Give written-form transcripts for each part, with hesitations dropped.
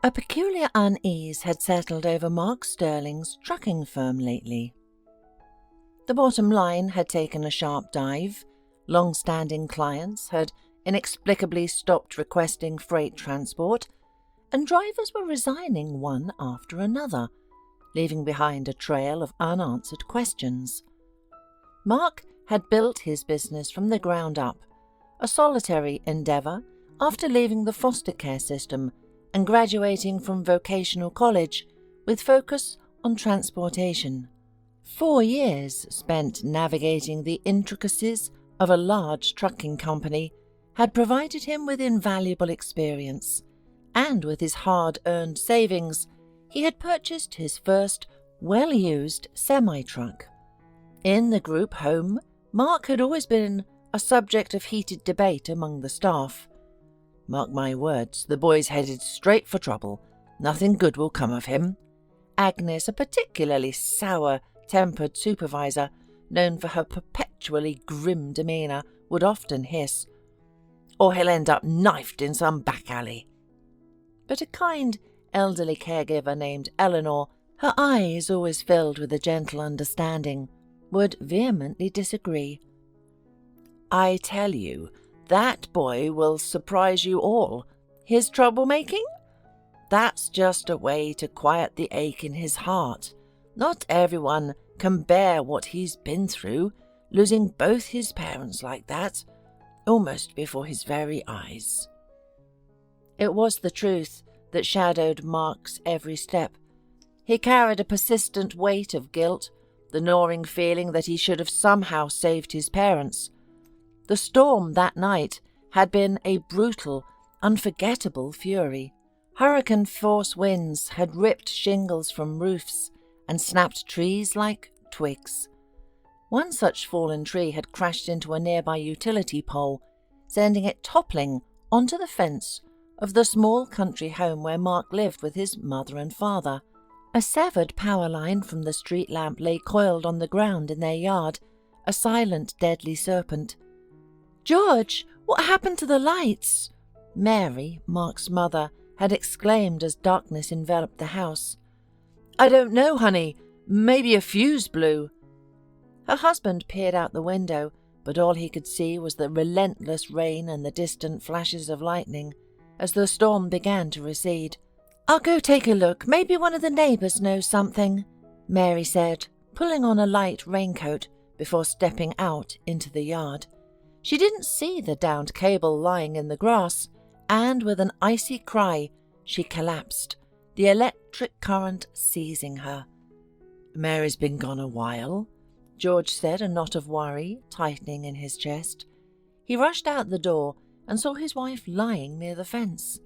A peculiar unease had settled over Mark Sterling's trucking firm lately. The bottom line had taken a sharp dive, long-standing clients had inexplicably stopped requesting freight transport, and drivers were resigning one after another, leaving behind a trail of unanswered questions. Mark had built his business from the ground up, a solitary endeavour after leaving the foster care system and graduating from vocational college with focus on transportation. 4 years spent navigating the intricacies of a large trucking company had provided him with invaluable experience, and with his hard-earned savings, he had purchased his first well-used semi-truck. In the group home, Mark had always been a subject of heated debate among the staff. "Mark my words, the boy's headed straight for trouble. Nothing good will come of him," Agnes, a particularly sour-tempered supervisor, known for her perpetually grim demeanour, would often hiss. "Or he'll end up knifed in some back alley." But a kind, elderly caregiver named Eleanor, her eyes always filled with a gentle understanding, would vehemently disagree. "I tell you, that boy will surprise you all. His troublemaking? That's just a way to quiet the ache in his heart. Not everyone can bear what he's been through, losing both his parents like that, almost before his very eyes." It was the truth that shadowed Mark's every step. He carried a persistent weight of guilt, the gnawing feeling that he should have somehow saved his parents. The storm that night had been a brutal, unforgettable fury. Hurricane-force winds had ripped shingles from roofs and snapped trees like twigs. One such fallen tree had crashed into a nearby utility pole, sending it toppling onto the fence of the small country home where Mark lived with his mother and father. A severed power line from the street lamp lay coiled on the ground in their yard, a silent, deadly serpent. "George, what happened to the lights?" Mary, Mark's mother, had exclaimed as darkness enveloped the house. "I don't know, honey. Maybe a fuse blew." Her husband peered out the window, but all he could see was the relentless rain and the distant flashes of lightning as the storm began to recede. "I'll go take a look. Maybe one of the neighbours knows something," Mary said, pulling on a light raincoat before stepping out into the yard. She didn't see the downed cable lying in the grass, and with an icy cry, she collapsed, the electric current seizing her. "Mary's been gone a while," George said, a knot of worry tightening in his chest. He rushed out the door and saw his wife lying near the fence.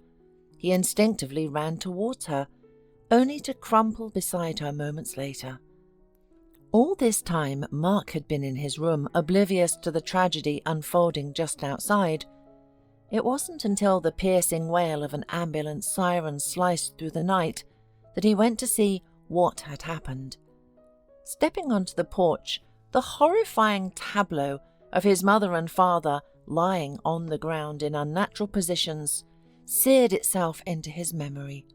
He instinctively ran towards her, only to crumple beside her moments later. All this time Mark had been in his room, oblivious to the tragedy unfolding just outside. It wasn't until the piercing wail of an ambulance siren sliced through the night that he went to see what had happened. Stepping onto the porch, the horrifying tableau of his mother and father lying on the ground in unnatural positions seared itself into his memory.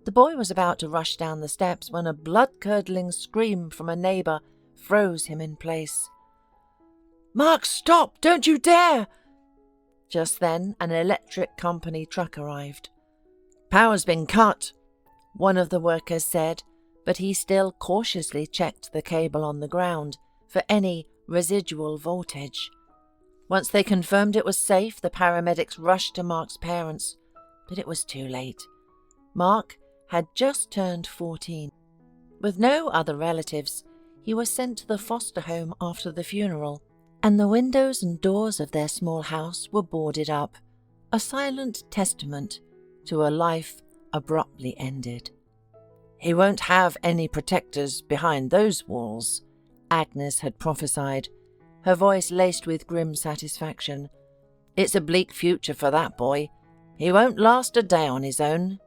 The boy was about to rush down the steps when a blood-curdling scream from a neighbour froze him in place. "Mark, stop! Don't you dare!" Just then, an electric company truck arrived. "Power's been cut," one of the workers said, but he still cautiously checked the cable on the ground for any residual voltage. Once they confirmed it was safe, the paramedics rushed to Mark's parents, but it was too late. Mark had just turned 14. With no other relatives, he was sent to the foster home after the funeral, and the windows and doors of their small house were boarded up, a silent testament to a life abruptly ended. "He won't have any protectors behind those walls," Agnes had prophesied, her voice laced with grim satisfaction. "It's a bleak future for that boy. He won't last a day on his own."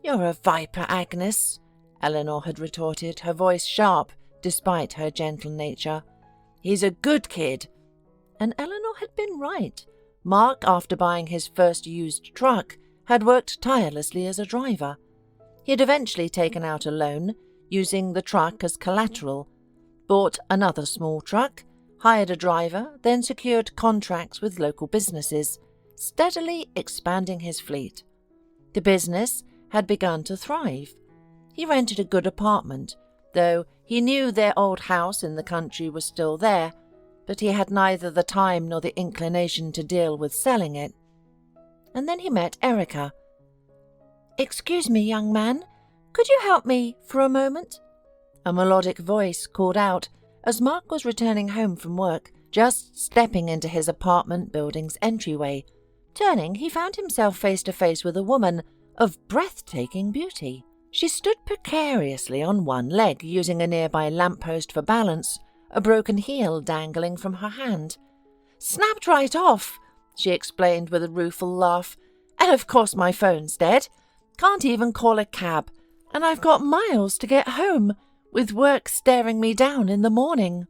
"You're a viper, Agnes," Eleanor had retorted, her voice sharp despite her gentle nature. "He's a good kid." And Eleanor had been right. Mark, after buying his first used truck, had worked tirelessly as a driver. He had eventually taken out a loan, using the truck as collateral, bought another small truck, hired a driver, then secured contracts with local businesses, steadily expanding his fleet. The business had begun to thrive. He rented a good apartment, though he knew their old house in the country was still there, but he had neither the time nor the inclination to deal with selling it. And then he met Erica. "Excuse me, young man, could you help me for a moment?" A melodic voice called out as Mark was returning home from work, just stepping into his apartment building's entryway. Turning, he found himself face to face with a woman of breathtaking beauty. She stood precariously on one leg, using a nearby lamppost for balance, a broken heel dangling from her hand. "Snapped right off," she explained with a rueful laugh. "And of course my phone's dead. Can't even call a cab, and I've got miles to get home, with work staring me down in the morning."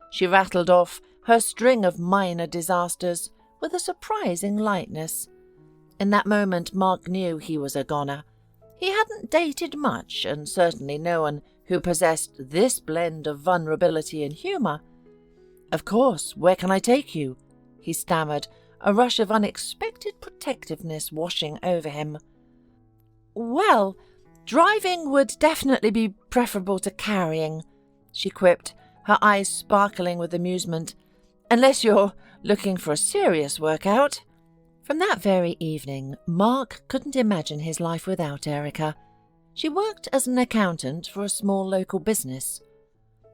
She rattled off her string of minor disasters with a surprising lightness. In that moment, Mark knew he was a goner. He hadn't dated much, and certainly no one who possessed this blend of vulnerability and humour. "Of course, where can I take you?" he stammered, a rush of unexpected protectiveness washing over him. "Well, driving would definitely be preferable to carrying," she quipped, her eyes sparkling with amusement. "Unless you're looking for a serious workout." From that very evening, Mark couldn't imagine his life without Erica. She worked as an accountant for a small local business.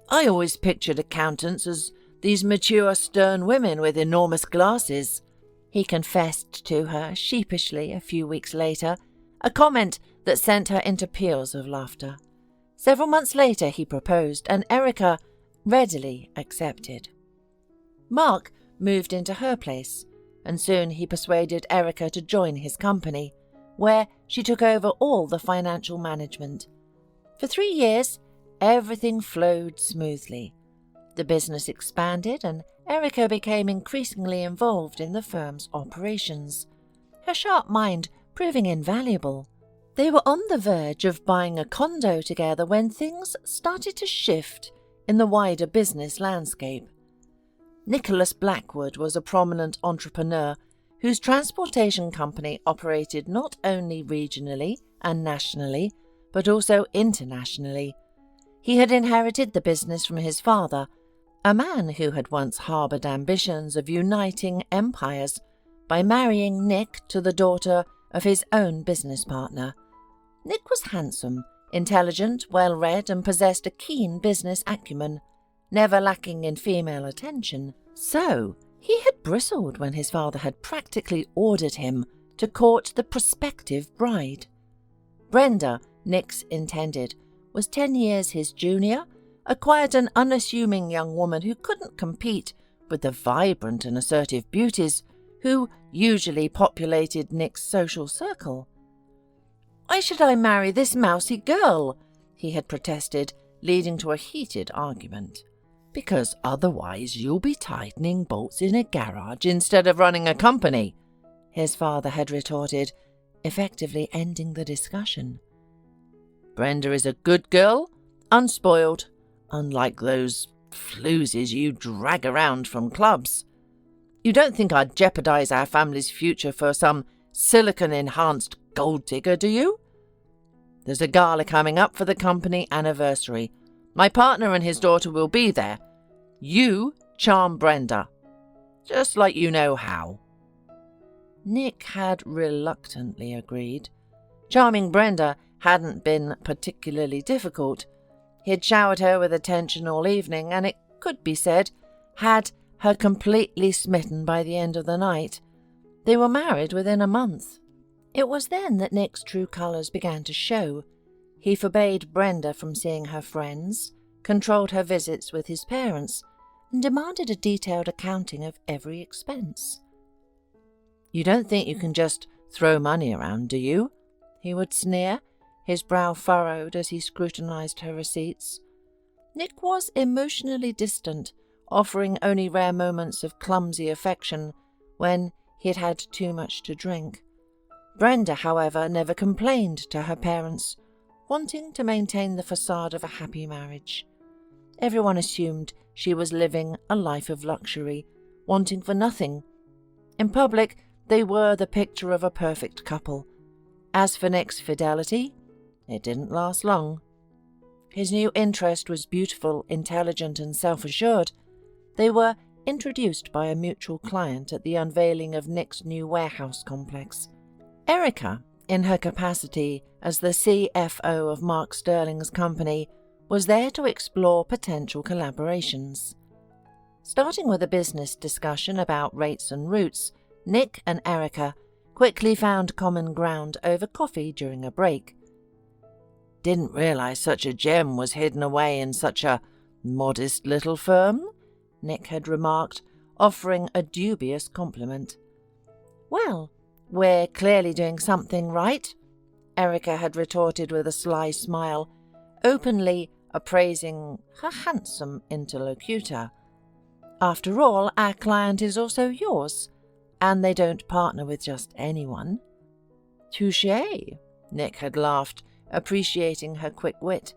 "I always pictured accountants as these mature, stern women with enormous glasses," he confessed to her sheepishly a few weeks later, a comment that sent her into peals of laughter. Several months later he proposed, and Erica readily accepted. Mark moved into her place, and soon he persuaded Erica to join his company, where she took over all the financial management. For 3 years, everything flowed smoothly. The business expanded, and Erica became increasingly involved in the firm's operations, her sharp mind proving invaluable. They were on the verge of buying a condo together when things started to shift in the wider business landscape. Nicholas Blackwood was a prominent entrepreneur whose transportation company operated not only regionally and nationally, but also internationally. He had inherited the business from his father, a man who had once harboured ambitions of uniting empires by marrying Nick to the daughter of his own business partner. Nick was handsome, intelligent, well-read, and possessed a keen business acumen, never lacking in female attention. So he had bristled when his father had practically ordered him to court the prospective bride. Brenda, Nick's intended, was 10 years his junior, a quiet and unassuming young woman who couldn't compete with the vibrant and assertive beauties who usually populated Nick's social circle. "Why should I marry this mousy girl?" he had protested, leading to a heated argument. "Because otherwise you'll be tightening bolts in a garage instead of running a company," his father had retorted, effectively ending the discussion. "Brenda is a good girl, unspoiled, unlike those floozies you drag around from clubs. You don't think I'd jeopardize our family's future for some silicon-enhanced gold digger, do you? There's a gala coming up for the company anniversary. My partner and his daughter will be there. You charm Brenda, just like you know how." Nick had reluctantly agreed. Charming Brenda hadn't been particularly difficult. He had showered her with attention all evening, and it could be said, had her completely smitten by the end of the night. They were married within a month. It was then that Nick's true colours began to show. He forbade Brenda from seeing her friends, controlled her visits with his parents, and demanded a detailed accounting of every expense. "You don't think you can just throw money around, do you?" he would sneer, his brow furrowed as he scrutinized her receipts. Nick was emotionally distant, offering only rare moments of clumsy affection when he had had too much to drink. Brenda, however, never complained to her parents, wanting to maintain the facade of a happy marriage. Everyone assumed she was living a life of luxury, wanting for nothing. In public, they were the picture of a perfect couple. As for Nick's fidelity, it didn't last long. His new interest was beautiful, intelligent, and self-assured. They were introduced by a mutual client at the unveiling of Nick's new warehouse complex. Erica, in her capacity as the CFO of Mark Sterling's company, was there to explore potential collaborations. Starting with a business discussion about rates and routes, Nick and Erica quickly found common ground over coffee during a break. "Didn't realize such a gem was hidden away in such a modest little firm," Nick had remarked, offering a dubious compliment. "Well, we're clearly doing something right," Erica had retorted with a sly smile, openly appraising her handsome interlocutor. "After all, our client is also yours, and they don't partner with just anyone." "Touché," Nick had laughed, appreciating her quick wit.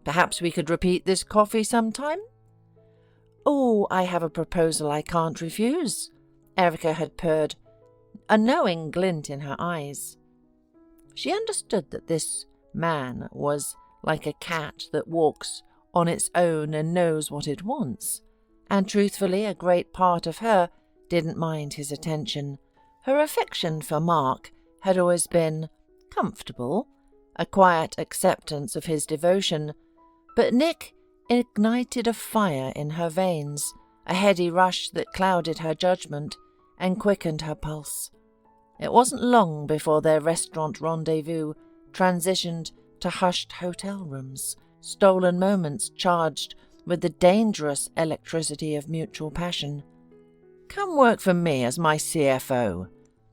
"Perhaps we could repeat this coffee sometime?" "Oh, I have a proposal I can't refuse," Erica had purred, a knowing glint in her eyes. She understood that this man was like a cat that walks on its own and knows what it wants, and truthfully, a great part of her didn't mind his attention. Her affection for Mark had always been comfortable, a quiet acceptance of his devotion, but Nick ignited a fire in her veins, a heady rush that clouded her judgment and quickened her pulse. It wasn't long before their restaurant rendezvous transitioned to hushed hotel rooms, stolen moments charged with the dangerous electricity of mutual passion. "Come work for me as my CFO,"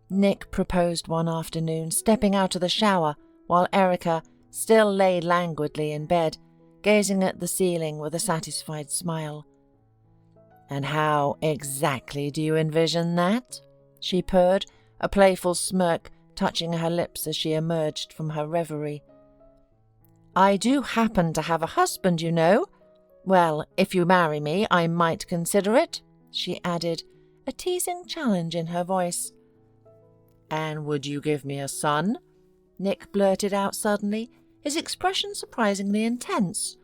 Nick proposed one afternoon, stepping out of the shower while Erica still lay languidly in bed, gazing at the ceiling with a satisfied smile. "And how exactly do you envision that?" she purred, a playful smirk touching her lips as she emerged from her reverie. "I do happen to have a husband, you know. Well, if you marry me, I might consider it," she added, a teasing challenge in her voice. "And would you give me a son?" Nick blurted out suddenly, his expression surprisingly intense.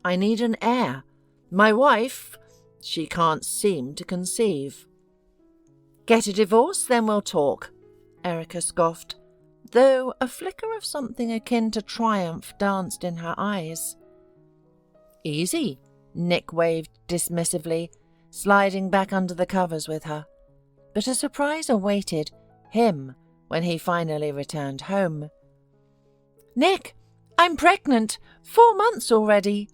"I need an heir. My wife, she can't seem to conceive." "Get a divorce, then we'll talk," Erica scoffed, though a flicker of something akin to triumph danced in her eyes. "Easy," Nick waved dismissively, sliding back under the covers with her. But a surprise awaited him when he finally returned home. "Nick, I'm pregnant! 4 months already!"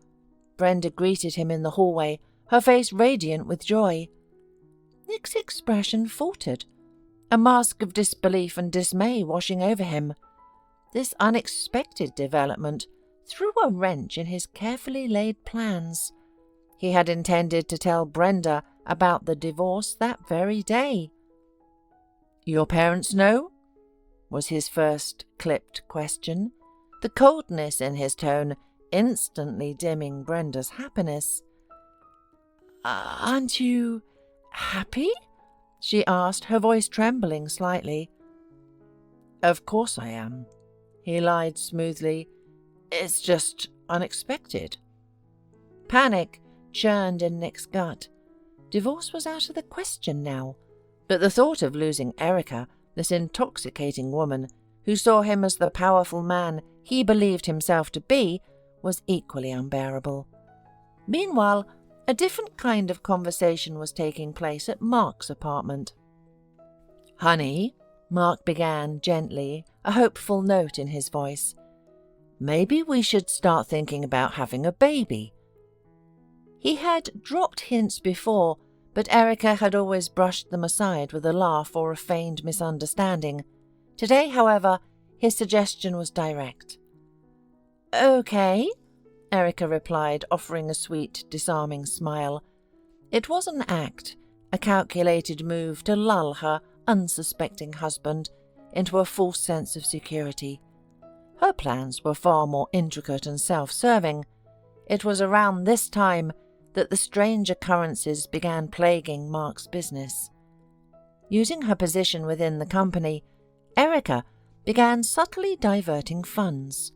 Brenda greeted him in the hallway, her face radiant with joy. Nick's expression faltered, a mask of disbelief and dismay washing over him. This unexpected development threw a wrench in his carefully laid plans. He had intended to tell Brenda about the divorce that very day. "Your parents know?" was his first clipped question, the coldness in his tone instantly dimming Brenda's happiness. "Aren't you happy?" she asked, her voice trembling slightly. "Of course I am," he lied smoothly. "It's just unexpected." Panic churned in Nick's gut. Divorce was out of the question now, but the thought of losing Erica, this intoxicating woman who saw him as the powerful man he believed himself to be, was equally unbearable. Meanwhile, a different kind of conversation was taking place at Mark's apartment. "Honey," Mark began gently, a hopeful note in his voice, "maybe we should start thinking about having a baby." He had dropped hints before, but Erica had always brushed them aside with a laugh or a feigned misunderstanding. Today, however, his suggestion was direct. "Okay," Erica replied, offering a sweet, disarming smile. It was an act, a calculated move to lull her unsuspecting husband into a false sense of security. Her plans were far more intricate and self-serving. It was around this time that the strange occurrences began plaguing Mark's business. Using her position within the company, Erica began subtly diverting funds.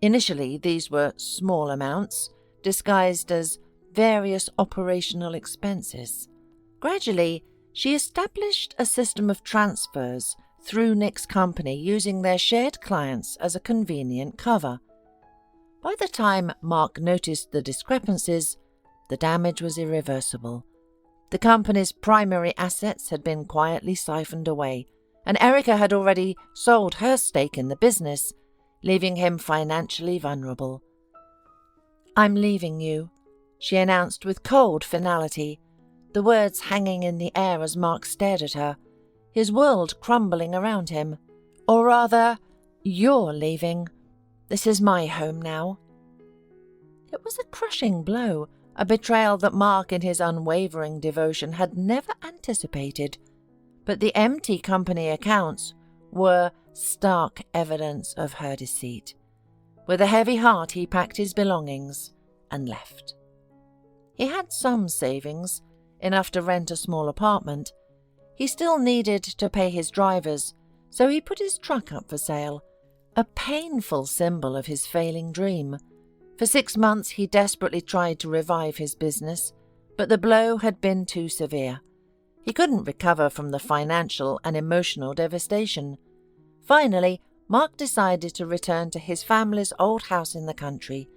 Initially, these were small amounts, disguised as various operational expenses. Gradually, she established a system of transfers through Nick's company using their shared clients as a convenient cover. By the time Mark noticed the discrepancies, the damage was irreversible. The company's primary assets had been quietly siphoned away, and Erica had already sold her stake in the business, leaving him financially vulnerable. "I'm leaving you," she announced with cold finality, the words hanging in the air as Mark stared at her, his world crumbling around him. "Or rather, you're leaving. This is my home now." It was a crushing blow, a betrayal that Mark in his unwavering devotion had never anticipated. But the empty company accounts were stark evidence of her deceit. With a heavy heart he packed his belongings and left. He had some savings, enough to rent a small apartment. He still needed to pay his drivers, so he put his truck up for sale, a painful symbol of his failing dream. For 6 months he desperately tried to revive his business, but the blow had been too severe. He couldn't recover from the financial and emotional devastation. Finally, Mark decided to return to his family's old house in the country,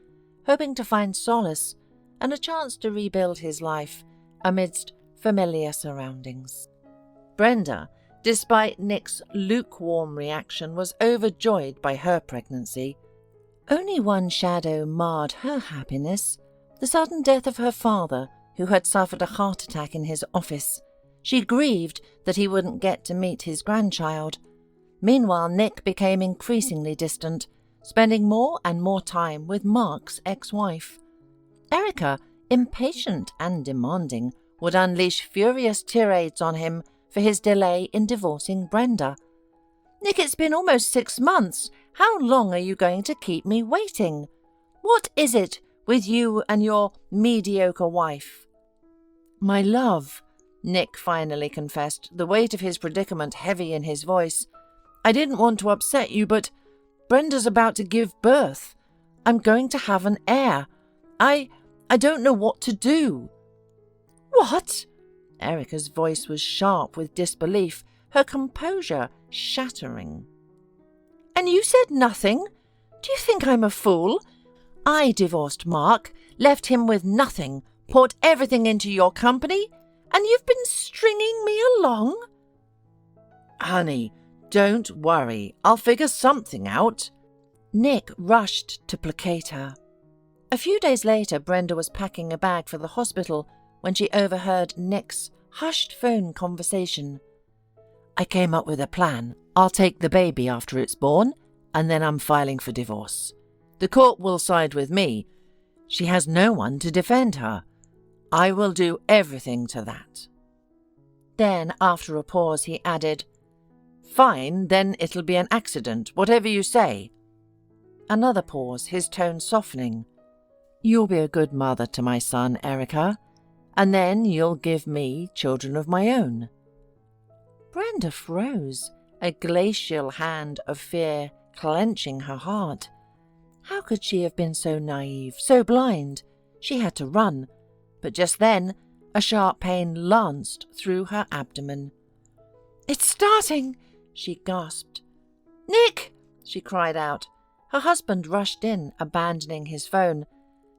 hoping to find solace and a chance to rebuild his life amidst familiar surroundings. Brenda, despite Nick's lukewarm reaction, was overjoyed by her pregnancy. Only one shadow marred her happiness: the sudden death of her father, who had suffered a heart attack in his office. She grieved that he wouldn't get to meet his grandchild. Meanwhile, Nick became increasingly distant, spending more and more time with Mark's ex-wife. Erica, impatient and demanding, would unleash furious tirades on him for his delay in divorcing Brenda. "Nick, it's been almost 6 months. How long are you going to keep me waiting? What is it with you and your mediocre wife?" "My love," Nick finally confessed, the weight of his predicament heavy in his voice, "I didn't want to upset you, but Brenda's about to give birth. I'm going to have an heir. I don't know what to do." "What?" Erica's voice was sharp with disbelief, her composure shattering. "And you said nothing? Do you think I'm a fool? I divorced Mark, left him with nothing, poured everything into your company, and you've been stringing me along?" "Honey, don't worry. I'll figure something out." Nick rushed to placate her. A few days later, Brenda was packing a bag for the hospital when she overheard Nick's hushed phone conversation. "I came up with a plan. I'll take the baby after it's born, and then I'm filing for divorce. The court will side with me. She has no one to defend her. I will do everything to that." Then, after a pause, he added, "Fine, then it'll be an accident, whatever you say." Another pause, his tone softening. "You'll be a good mother to my son, Erica, and then you'll give me children of my own." Brenda froze, a glacial hand of fear clenching her heart. How could she have been so naive, so blind? She had to run, but just then a sharp pain lanced through her abdomen. "It's starting!" she gasped. "Nick!" she cried out. Her husband rushed in, abandoning his phone.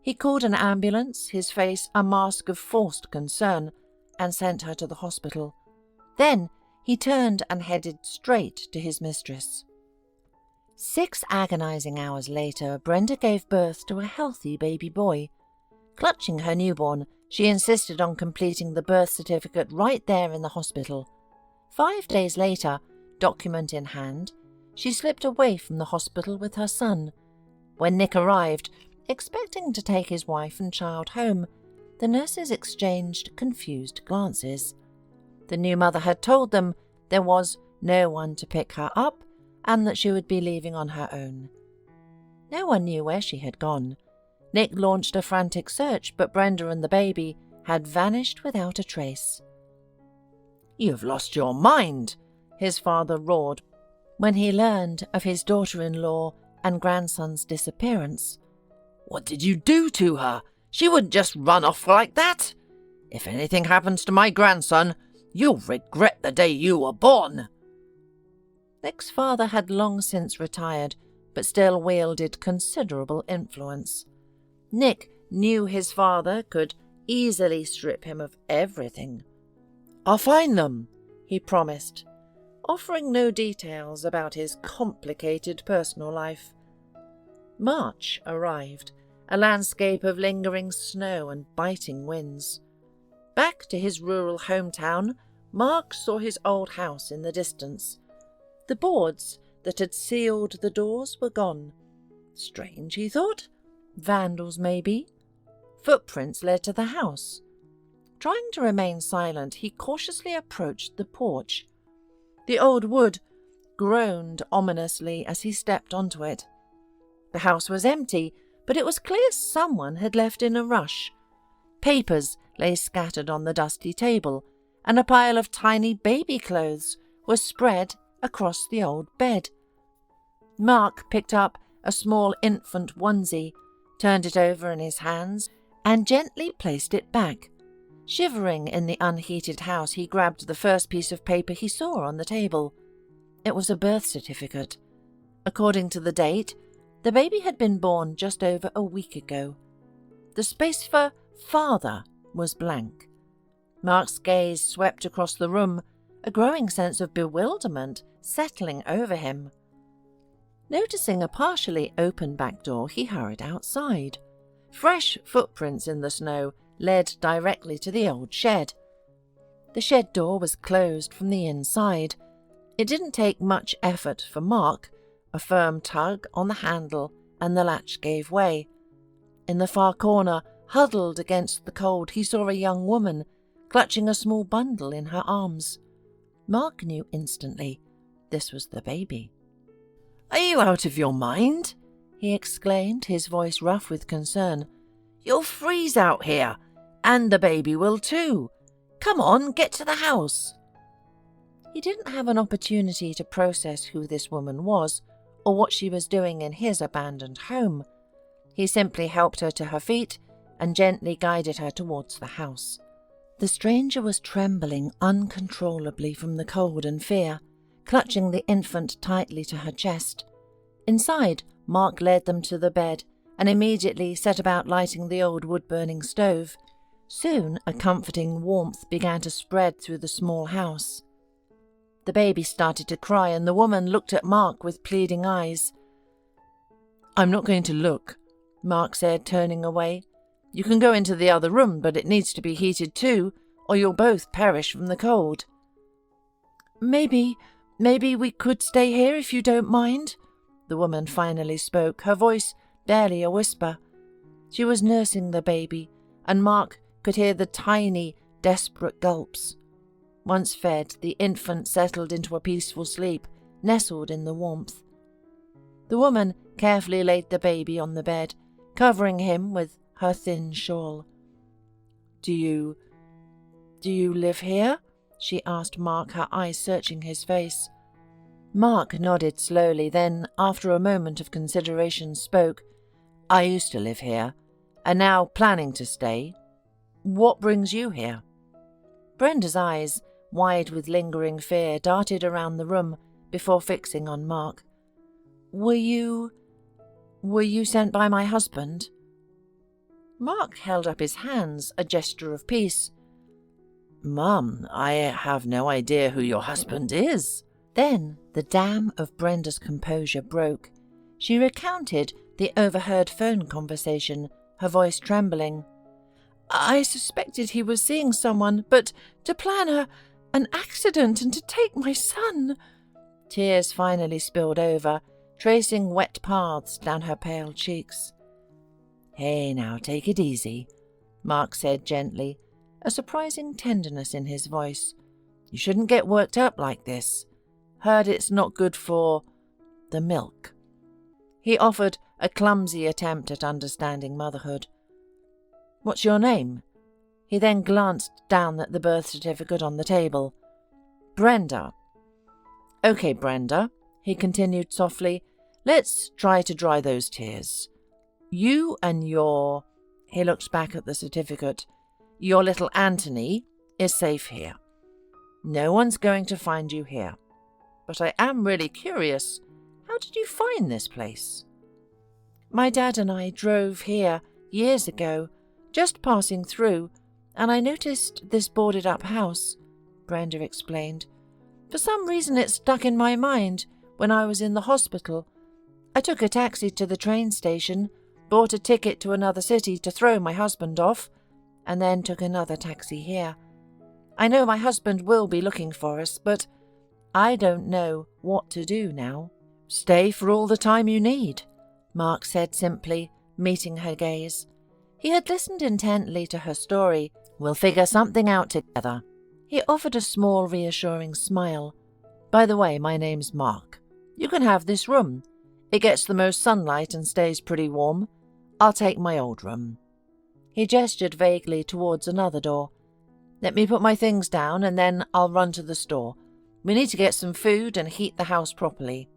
He called an ambulance, his face a mask of forced concern, and sent her to the hospital. Then he turned and headed straight to his mistress. 6 agonizing hours later, Brenda gave birth to a healthy baby boy. Clutching her newborn, she insisted on completing the birth certificate right there in the hospital. 5 days later, document in hand, she slipped away from the hospital with her son. When Nick arrived, expecting to take his wife and child home, the nurses exchanged confused glances. The new mother had told them there was no one to pick her up, and that she would be leaving on her own. No one knew where she had gone. Nick launched a frantic search, but Brenda and the baby had vanished without a trace. "You've lost your mind," his father roared when he learned of his daughter-in-law and grandson's disappearance. "What did you do to her? She wouldn't just run off like that. If anything happens to my grandson, you'll regret the day you were born." Nick's father had long since retired, but still wielded considerable influence. Nick knew his father could easily strip him of everything. "I'll find them," he promised, offering no details about his complicated personal life. March arrived, a landscape of lingering snow and biting winds. Back to his rural hometown, Mark saw his old house in the distance. The boards that had sealed the doors were gone. Strange, he thought. Vandals, maybe. Footprints led to the house. Trying to remain silent, he cautiously approached the porch. The old wood groaned ominously as he stepped onto it. The house was empty, but it was clear someone had left in a rush. Papers lay scattered on the dusty table, and a pile of tiny baby clothes was spread across the old bed. Mark picked up a small infant onesie, turned it over in his hands, and gently placed it back. Shivering in the unheated house, he grabbed the first piece of paper he saw on the table. It was a birth certificate. According to the date, the baby had been born just over a week ago. The space for father was blank. Mark's gaze swept across the room, a growing sense of bewilderment settling over him. Noticing a partially open back door, he hurried outside. Fresh footprints in the snow led directly to the old shed. The shed door was closed from the inside. It didn't take much effort for Mark. A firm tug on the handle and the latch gave way. In the far corner, huddled against the cold, he saw a young woman clutching a small bundle in her arms. Mark knew instantly this was the baby. "Are you out of your mind?" he exclaimed, his voice rough with concern. "You'll freeze out here, and the baby will too. Come on, get to the house." He didn't have an opportunity to process who this woman was or what she was doing in his abandoned home. He simply helped her to her feet and gently guided her towards the house. The stranger was trembling uncontrollably from the cold and fear, clutching the infant tightly to her chest. Inside, Mark led them to the bed and immediately set about lighting the old wood-burning stove. Soon a comforting warmth began to spread through the small house. The baby started to cry, and the woman looked at Mark with pleading eyes. "I'm not going to look," Mark said, turning away. "You can go into the other room, but it needs to be heated too, or you'll both perish from the cold." Maybe we could stay here if you don't mind," the woman finally spoke, her voice barely a whisper. She was nursing the baby, and Mark could hear the tiny, desperate gulps. Once fed, the infant settled into a peaceful sleep, nestled in the warmth. The woman carefully laid the baby on the bed, covering him with her thin shawl. Do you live here?" she asked Mark, her eyes searching his face. Mark nodded slowly, then, after a moment of consideration, spoke. "I used to live here, and now planning to stay. What brings you here?" Brenda's eyes, wide with lingering fear, darted around the room before fixing on Mark. Were you sent by my husband?" Mark held up his hands, a gesture of peace. "Mum, I have no idea who your husband is." Then the dam of Brenda's composure broke. She recounted the overheard phone conversation, her voice trembling. "I suspected he was seeing someone, but to plan an accident and to take my son." Tears finally spilled over, tracing wet paths down her pale cheeks. "Hey, now, take it easy," Mark said gently, a surprising tenderness in his voice. "You shouldn't get worked up like this. Heard it's not good for the milk. He offered a clumsy attempt at understanding motherhood. What's your name? He then glanced down at the birth certificate on the table. Brenda. Okay, Brenda, he continued softly. Let's try to dry those tears. You and your... He looked back at the certificate. Your little Anthony is safe here. No one's going to find you here. But I am really curious. How did you find this place? My dad and I drove here years ago, just passing through, and I noticed this boarded-up house, Brenda explained. For some reason it stuck in my mind when I was in the hospital. I took a taxi to the train station, bought a ticket to another city to throw my husband off, and then took another taxi here. I know my husband will be looking for us, but I don't know what to do now. Stay for all the time you need, Mark said simply, meeting her gaze. He had listened intently to her story. We'll figure something out together. He offered a small, reassuring smile. By the way, my name's Mark. You can have this room. It gets the most sunlight and stays pretty warm. I'll take my old room. He gestured vaguely towards another door. Let me put my things down and then I'll run to the store. We need to get some food and heat the house properly.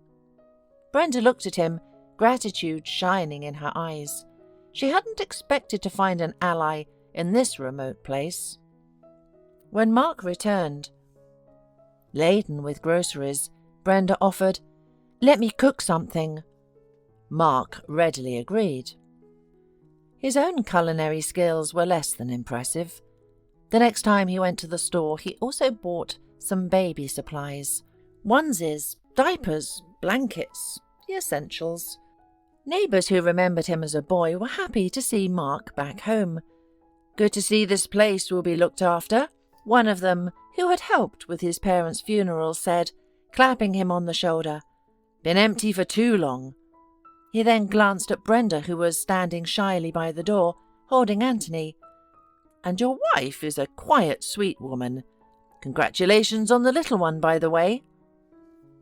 Brenda looked at him, gratitude shining in her eyes. She hadn't expected to find an ally in this remote place. When Mark returned, laden with groceries, Brenda offered, Let me cook something. Mark readily agreed. His own culinary skills were less than impressive. The next time he went to the store, he also bought some baby supplies. Onesies, diapers, blankets, the essentials. Neighbours who remembered him as a boy were happy to see Mark back home. Good to see this place will be looked after, one of them, who had helped with his parents' funeral, said, clapping him on the shoulder. Been empty for too long. He then glanced at Brenda, who was standing shyly by the door, holding Anthony. And your wife is a quiet, sweet woman. Congratulations on the little one, by the way.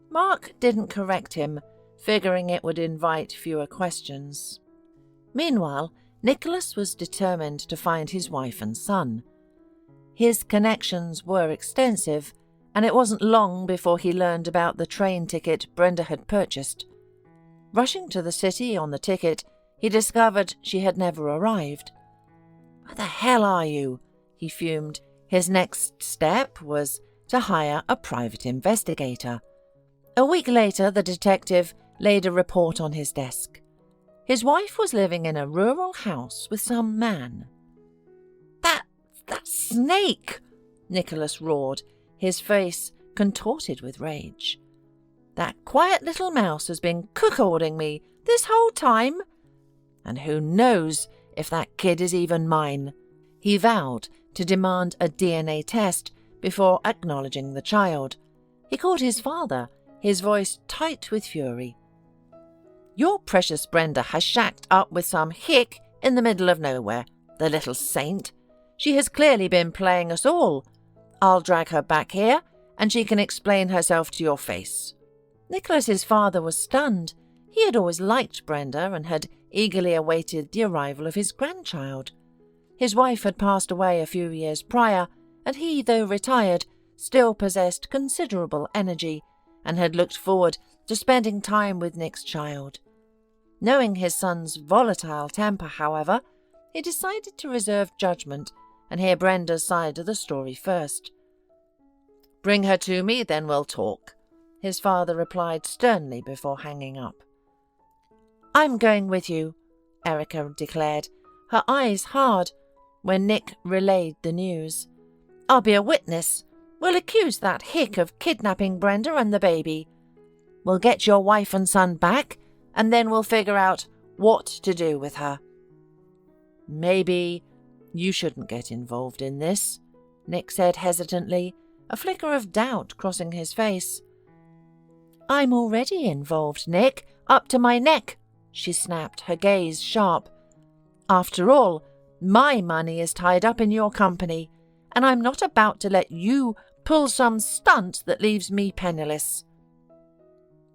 Mark didn't correct him, figuring it would invite fewer questions. Meanwhile, Nicholas was determined to find his wife and son. His connections were extensive, and it wasn't long before he learned about the train ticket Brenda had purchased. Rushing to the city on the ticket, he discovered she had never arrived. Where the hell are you? He fumed. His next step was to hire a private investigator. A week later, the detective laid a report on his desk. His wife was living in a rural house with some man. That snake! Nicholas roared, his face contorted with rage. That quiet little mouse has been cuckolding me this whole time. And who knows if that kid is even mine. He vowed to demand a DNA test before acknowledging the child. He called his father, his voice tight with fury. Your precious Brenda has shacked up with some hick in the middle of nowhere, the little saint. She has clearly been playing us all. I'll drag her back here, and she can explain herself to your face. Nicholas's father was stunned. He had always liked Brenda and had eagerly awaited the arrival of his grandchild. His wife had passed away a few years prior, and he, though retired, still possessed considerable energy and had looked forward to spending time with Nick's child. Knowing his son's volatile temper, however, he decided to reserve judgment and hear Brenda's side of the story first. Bring her to me, then we'll talk, his father replied sternly before hanging up. I'm going with you, Erica declared, her eyes hard, when Nick relayed the news. I'll be a witness. We'll accuse that hick of kidnapping Brenda and the baby. We'll get your wife and son back, and then we'll figure out what to do with her. Maybe you shouldn't get involved in this, Nick said hesitantly, a flicker of doubt crossing his face. I'm already involved, Nick, up to my neck, she snapped, her gaze sharp. After all, my money is tied up in your company, and I'm not about to let you pull some stunt that leaves me penniless.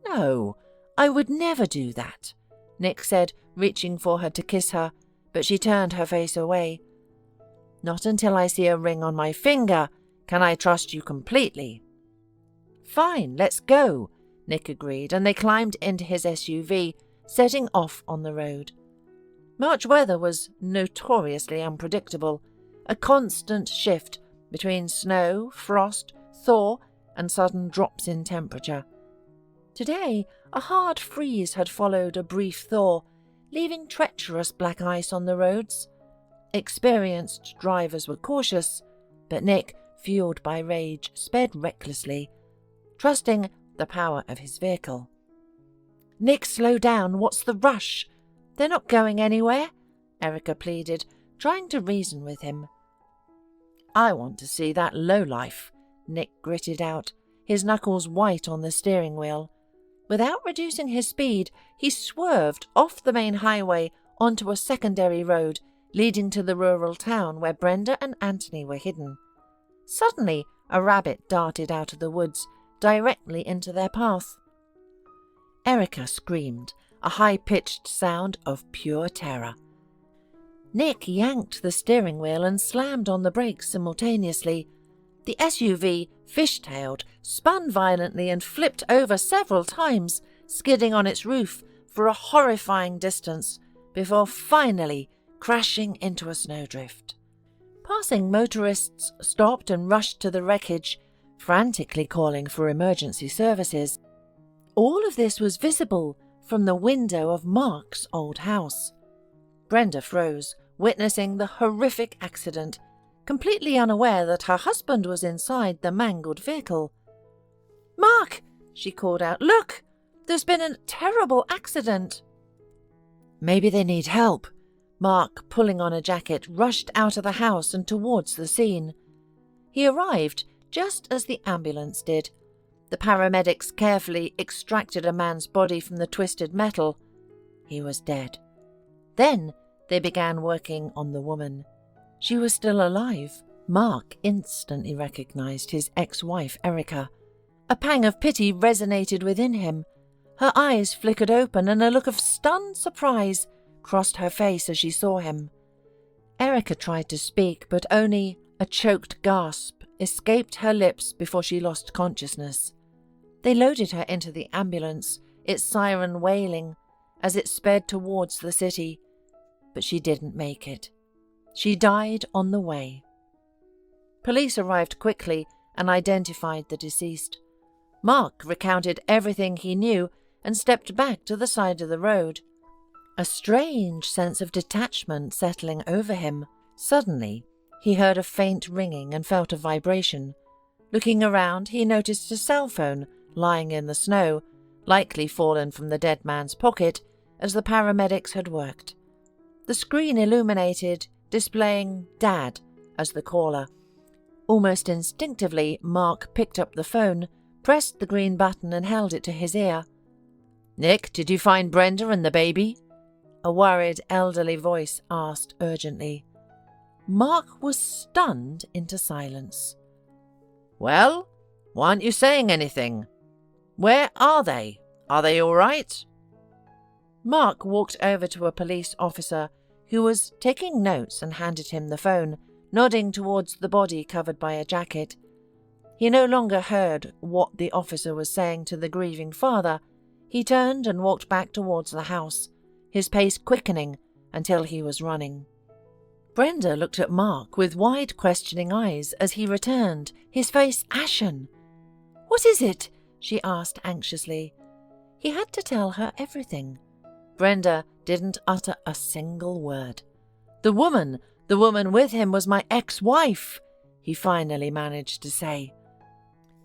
No, I would never do that, Nick said, reaching for her to kiss her, but she turned her face away. Not until I see a ring on my finger can I trust you completely. Fine, let's go, Nick agreed, and they climbed into his SUV, setting off on the road. March weather was notoriously unpredictable, a constant shift between snow, frost, thaw, and sudden drops in temperature. Today, a hard freeze had followed a brief thaw, leaving treacherous black ice on the roads. Experienced drivers were cautious, but Nick, fueled by rage, sped recklessly, trusting the power of his vehicle. Nick, slow down. What's the rush? They're not going anywhere, Erica pleaded, trying to reason with him. I want to see that lowlife, Nick gritted out, his knuckles white on the steering wheel. Without reducing his speed, he swerved off the main highway onto a secondary road leading to the rural town where Brenda and Anthony were hidden. Suddenly, a rabbit darted out of the woods, directly into their path. Erica screamed, a high-pitched sound of pure terror. Nick yanked the steering wheel and slammed on the brakes simultaneously. The SUV fishtailed, spun violently and flipped over several times, skidding on its roof for a horrifying distance before finally crashing into a snowdrift. Passing motorists stopped and rushed to the wreckage, frantically calling for emergency services. All of this was visible from the window of Mark's old house. Brenda froze, witnessing the horrific accident, completely unaware that her husband was inside the mangled vehicle. "Mark!" she called out. "Look! There's been a terrible accident." "Maybe they need help." Mark, pulling on a jacket, rushed out of the house and towards the scene. He arrived just as the ambulance did. The paramedics carefully extracted a man's body from the twisted metal. He was dead. Then they began working on the woman. She was still alive. Mark instantly recognized his ex-wife, Erica. A pang of pity resonated within him. Her eyes flickered open and a look of stunned surprise crossed her face as she saw him. Erica tried to speak, but only a choked gasp escaped her lips before she lost consciousness. They loaded her into the ambulance, its siren wailing as it sped towards the city, but she didn't make it. She died on the way. Police arrived quickly and identified the deceased. Mark recounted everything he knew and stepped back to the side of the road, a strange sense of detachment settling over him. Suddenly, he heard a faint ringing and felt a vibration. Looking around, he noticed a cell phone lying in the snow, likely fallen from the dead man's pocket as the paramedics had worked. The screen illuminated, displaying Dad as the caller. Almost instinctively, Mark picked up the phone, pressed the green button and held it to his ear. "Nick, did you find Brenda and the baby?" A worried elderly voice asked urgently. Mark was stunned into silence. "Well, why aren't you saying anything? Where are they? Are they all right?" Mark walked over to a police officer who was taking notes and handed him the phone, nodding towards the body covered by a jacket. He no longer heard what the officer was saying to the grieving father. He turned and walked back towards the house, his pace quickening until he was running. Brenda looked at Mark with wide, questioning eyes as he returned, his face ashen. "What is it?" she asked anxiously. He had to tell her everything. Brenda didn't utter a single word. The woman with him was my ex-wife," he finally managed to say.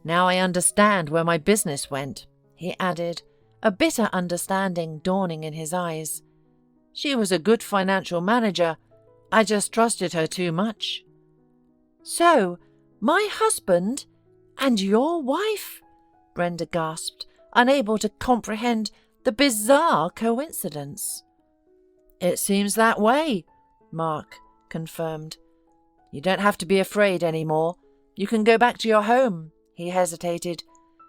"Now I understand where my business went," he added, a bitter understanding dawning in his eyes. "She was a good financial manager. I just trusted her too much." "So, my husband and your wife?" Brenda gasped, unable to comprehend the bizarre coincidence. "It seems that way," Mark confirmed. "You don't have to be afraid anymore. You can go back to your home." He hesitated.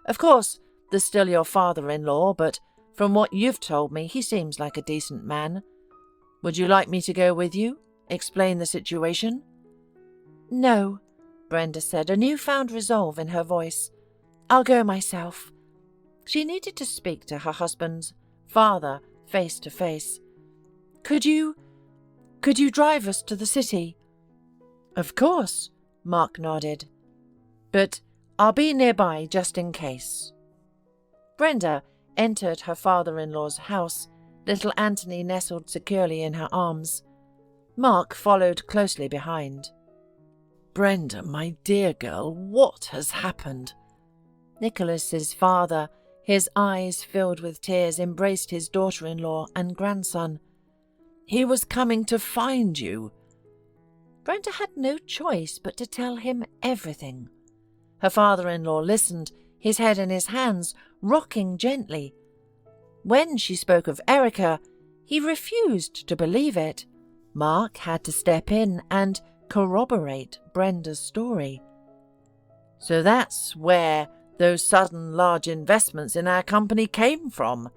"Of course, there's still your father-in-law, but from what you've told me, he seems like a decent man. Would you like me to go with you? Explain the situation?" "No," Brenda said, a newfound resolve in her voice. "I'll go myself." She needed to speak to her husband's father face to face. Could you drive us to the city?" "Of course," Mark nodded. "But I'll be nearby just in case." Brenda entered her father-in-law's house, little Anthony nestled securely in her arms. Mark followed closely behind. "Brenda, my dear girl, what has happened?" Nicholas's father, his eyes filled with tears, embraced his daughter-in-law and grandson. "He was coming to find you." Brenda had no choice but to tell him everything. Her father-in-law listened, his head in his hands, rocking gently. When she spoke of Erica, he refused to believe it. Mark had to step in and corroborate Brenda's story. "So that's where those sudden large investments in our company came from,"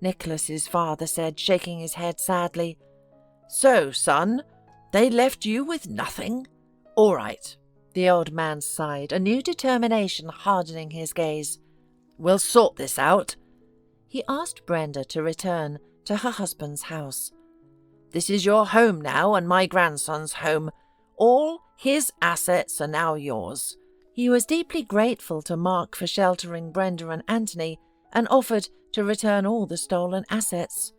Nicholas's father said, shaking his head sadly. "So, son, they left you with nothing? All right," the old man sighed, a new determination hardening his gaze. "We'll sort this out." He asked Brenda to return to her husband's house. "This is your home now, and my grandson's home. All his assets are now yours." He was deeply grateful to Mark for sheltering Brenda and Anthony and offered to return all the stolen assets.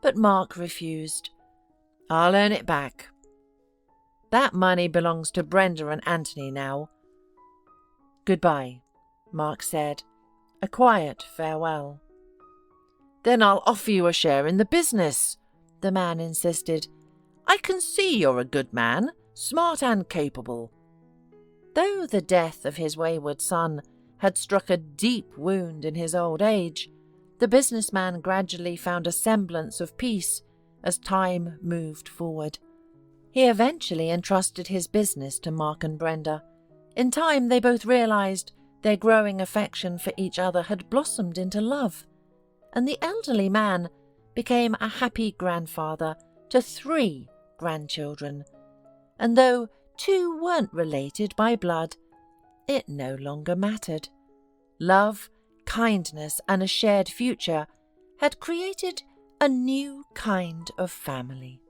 But Mark refused. "I'll earn it back. That money belongs to Brenda and Anthony now." "Goodbye," Mark said. A quiet farewell. "Then I'll offer you a share in the business," the man insisted. "I can see you're a good man, smart and capable." Though the death of his wayward son had struck a deep wound in his old age, the businessman gradually found a semblance of peace as time moved forward. He eventually entrusted his business to Mark and Brenda. In time, they both realized their growing affection for each other had blossomed into love, and the elderly man became a happy grandfather to 3 grandchildren. And though 2 weren't related by blood, it no longer mattered. Love, kindness, and a shared future had created a new kind of family.